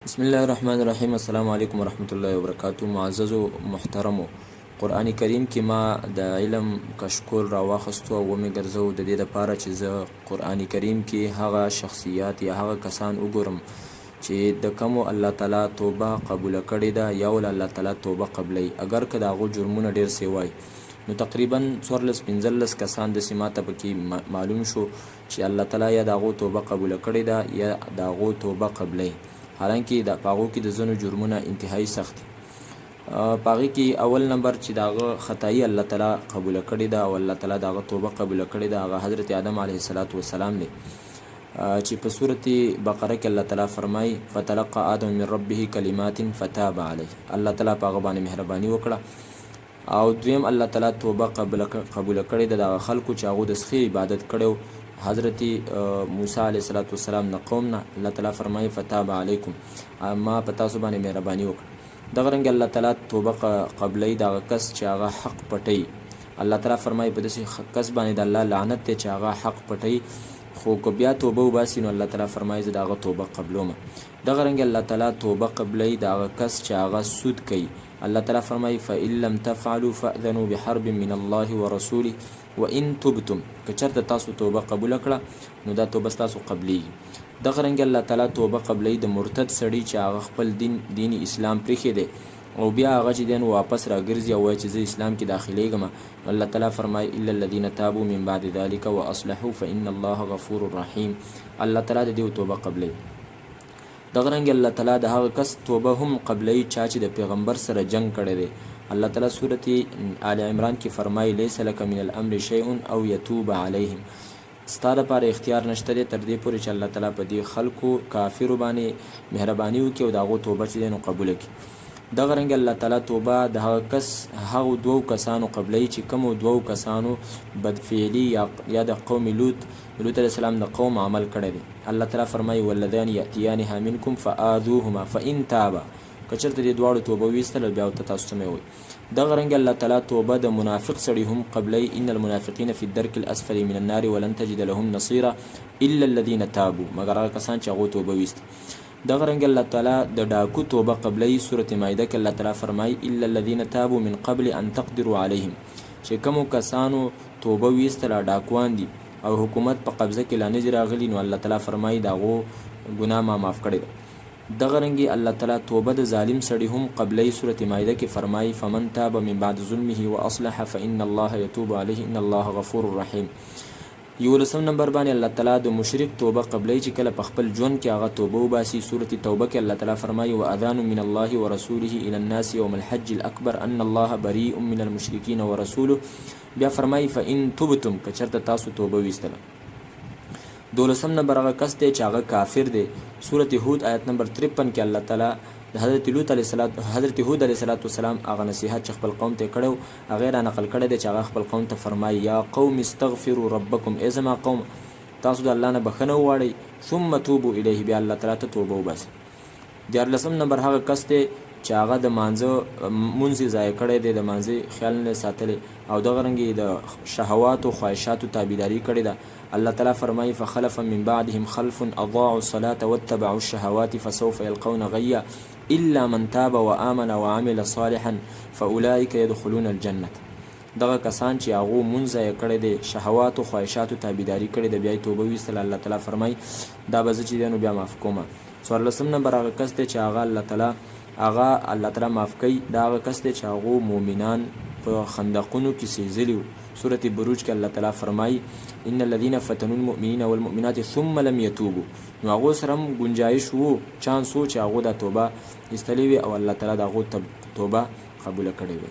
بسم الله الرحمن الرحیم. السلام علیکم ورحمت الله وبرکاتو. معزز و محترمو، قرآن کریم کې ما د علم کشکول را واخستو او ومې ګرځو د دې دپاره چې زه قرآن کریم کې هغه شخصیات یا هغه کسان وګورم چې د کومو الله تعالی توبه قبوله کړې ده یا ول الله تعالی توبه قبلوي، اگر که د هغو جرمونه ډېر سوی نو تقریبا 14-15 کسان د سماته پکې معلوم شو چې الله تعالی یا د هغو توبه قبوله کړې ده یا د هغو توبه قبلوي. حالانکه د پاغو کې د ځینو جرمونه انتهایی سخت دي. پاغي کې اول نمبر چې داغه خدای الله تعالی قبول کړی دا او الله تعالی داغه توبه قبول کړی دا هغه حضرت آدم علیه السلام دی چې په سورته بقره کې الله تعالی فرمایي فتلقى آدم من ربه کلمات فتاب علیه. الله تعالی پاغه باندې مهرباني وکړه او دویم الله تعالی توبه قبول کړی دا خلکو چې هغه د سخی عبادت کړو. حضرت موسی علیه السلام نه قوم نه الله تعالی فرمایي فتاب علیکم، ما په تاسو باندې مهرباني وکړه. دغه رنګ الله تعالی توبه قبلوي دغه کس چې هغه حق پټي. الله تعالی فرمایي په داسې کس باندې د الله لعنت دی چې هغه حق پټي، خو که بیا توبه وباسي نو الله تعالی فرمایي زه دغه توبه قبلوم. دغه رنګ الله تعالی توبه قبلوي دغه کس چې هغه سود کوي. الله تعالی فرمایي فإن لم تفعلوا فأذنوا بحرب من الله ورسوله وإن تبتم، که چېرته تاسو توبه قبوله کړه نو دا توبه ستاسو قبلیږي. دغه رنګ الله تعالی توبه قبلوي د مرتد سړي چې هغه خپل دین اسلام پرېښی دی او بیا هغه چې دی نو واپس راګرځي او وایي چې زه اسلام کې داخلیږم. الله تعالی فرمایي الا الذین تابوا من بعد ذلك واصلحوا فإن الله غفور رحیم. الله تعالی د دې توبه قبلوي. دغه رنګ الله تعالی د هغه کس توبه هم قبلوي چې د پیغمبر سره جنگ کړی دی. الله تعالی سورة آل عمران کې فرمایي لیس لک من الامر شیء او یتوب علیهم، ستا لپاره اختیار نشته دی تر دې پورې چې الله تعالی په دې خلکو کافرو باندې مهرباني وکړي او د هغو توبه چې دی نو قبوله کړي. دغه رنګ الله تعالی توبه د هغه کس هغو دوو کسانو قبلوي چې کومو دوو کسانو بدفعلي یا د قوم لوط علیه السلام د قوم عمل کړی دی. الله تعالی فرمایي والذین یأتیانها منکم فآذوهما فإن تابا، که چېرته دې دواړو توبه ویستله بیا ورته تاسو څه مه وایي. دغه رنګ الله تعالی توبه د منافق سړي هم قبلوي ان المنافقین فی الدرک الاسفل من النار ولن تجد لهم نصیرا الا الذین تابوا، مگر هغه کسان چې هغو توبه ویستي. دغه رنګ الله تعالی د ډاکو توبه قبلوي. سورة مائده کې الله تعالی فرمایي الا الذین تابوا من قبل ان تقدروا علیهم، چې کومو کسانو توبه ویستله ډاکوان دي او حکومت په قبضه کې لا نه دي راغلي نو الله تعالی فرمایي د هغو ګناه ما معاف کړی ده. دغه رنګي الله تعالی توبه د ظالم سړي هم قبلوي. سورة مائده کې فرمایي فمن تاب من بعد ظلمه واصلح فإن الله يتوب عليه ان الله غفور رحیم. 11 نمبر باندې الله تعالی د مشرک توبه قبلوي چې کله په خپل ژوند کې هغه توبه وباسي. سورة توبه کې الله تعالی فرمایي واذان من الله ورسوله الى الناس يوم الحج الاكبر ان الله بريء من المشركين ورسوله. بیا فرمایي فإن تبتم، که چېرته تاسو توبه ویستله. 12 نمبر هغه کس دی چې هغه کافر دی. سورة هود آیت نمبر 53 کې الله تعالی د حضرت هود علیه السلام هغه نصیحت چې خپل قوم ته کړی هغه را نقل کړی دی چې هغه خپل قوم ته فرمایي یا قوم استغفروا ربکم، ای زما قوم تاسو د الله نه بخښنه وغواړئ ثم توبوا الیه، بیا الله تعالی ته توبه وباسئ. 14 نمبر هغه کس دی چې هغه د مانځه مونځ یې ضایع کړی دی، د مانځه خیال نه ساتلی او دغه رنګ یې د شهواتو خواهشاتو تابعداري کړې ده. الله تعالی فرمایي فخلف من بعدهم خلف اضاعوا الصلاة واتبعوا الشهوات فسوف يلقون غيا الا من تاب وآمن وعمل صالحا فاولئک يدخلون الجنة. دغه کسان چې هغو مونځ یې کړی دی، شهواتو خواهشاتو تابعداري کړې ده، بیا یې توبه ویستله، الله تعالی فرمایي دا به زه چې دی نو بیا معاف کومه. 14 نمبر هغه کس دی چې هغه الله تعالی معاف کوي. دا هغه کس دی چې هغو مؤمنان په خندقونو کې سېزلي وو. سورة بروج کې الله تعالی فرمایي ان الذين فتنوا المؤمنين والمؤمنات ثم لم يتوبوا، نو هغو سره هم ګنجایش وو، چانس وو چې هغو دا توبه ایستلې وي او الله تعالی د هغو توبه قبوله کړې وي.